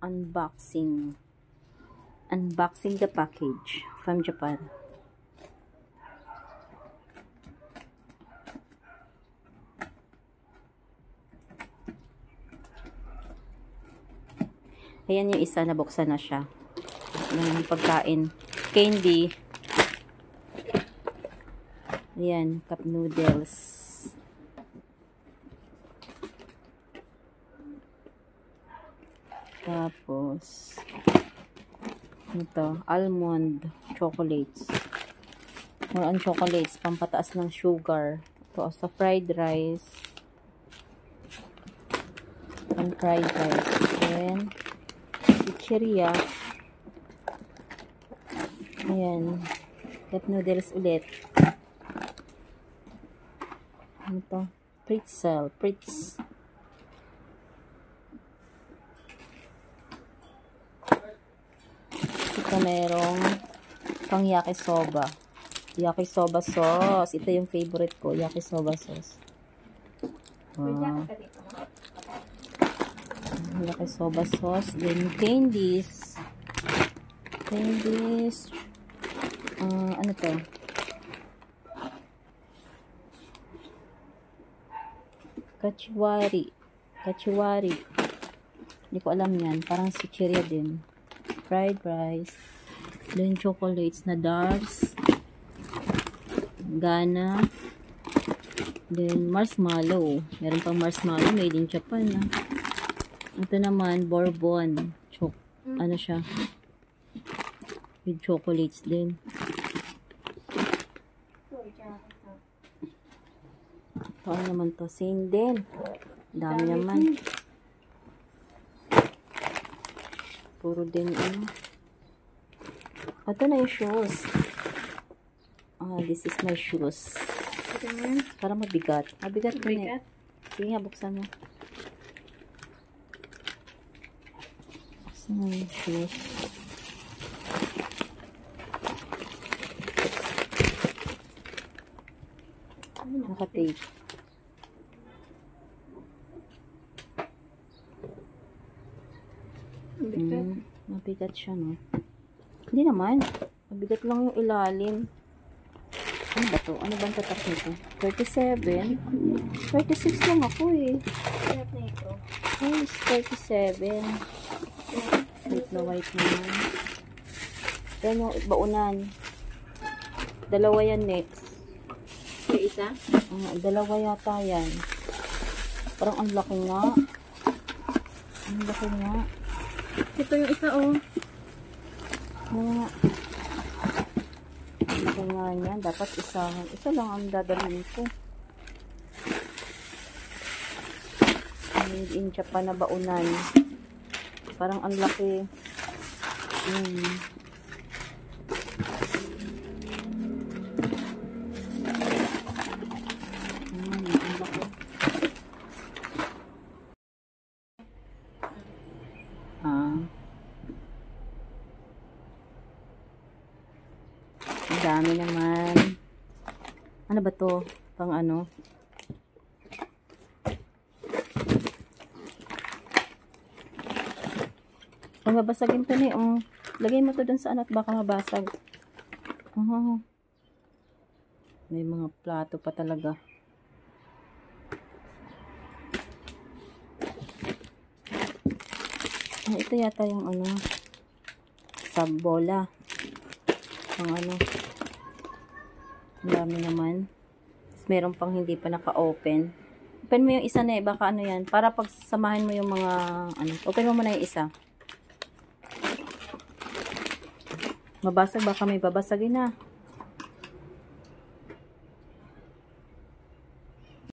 unboxing. Unboxing the package from Japan. Ayan yung isa, nabuksan na siya. Yung pagkain. Candy. Ayan, cup noodles. Tapos, ito, almond chocolates. More on chocolates, pampataas ng sugar. Ito, sa fried rice. And fried rice. Then, chicheria. Ayan. Cup noodles ulit. Ano to? Pretzel. Pritz. Ito merong pang yakisoba. Yakisoba sauce. Ito yung favorite ko. Yakisoba sauce. Yakisoba sauce. Then candies. Candies. Ano to? Kachiwari. Kachiwari. Hindi ko alam yan. Parang chicheria din. Fried rice. Then chocolates na Dars. Gana. Then marshmallow. Meron pang marshmallow. Made in Japan. Ito naman, Bourbon. Ano siya? With chocolates din. Ito ano naman to? Same din. Dami naman. Puro din ano. Ito na yung shoes. This is my shoes. Parang mabigat. Mabigat ko na. Sige nga, buksan mo. Buksan mo yung shoes. Naka-tape. Mabigat siya, no? Hindi naman. Mabigat lang yung ilalim. Ano ba to? Ano ba ang tatak nito? 37? 36 lang ako eh. Ay, 37. White na white naman. Yan yung baunan. Dalawa yan next. May isa? Dalawa yata yan. Parang ang laki nga. Ang laki nga. Ito yung isa, oh. Ito nga yan. Dapat isa. Isa lang ang dadalhin ko. Made in Japan na baunan. Parang ang laki. Ang dami naman. Ano ba to? Pang ano? Pang mabasagin to ni. Lagay mo to dun sa ano at baka mabasag. May mga plato pa talaga. Ito yata yung ano. Sabola. Pang ano. Ang dami naman. Tapos meron pang hindi pa naka-open. Open mo yung isa na baka ano yan. Para pagsamahin mo yung mga ano. Open mo muna yung isa. Mabasag, baka may babasagin na.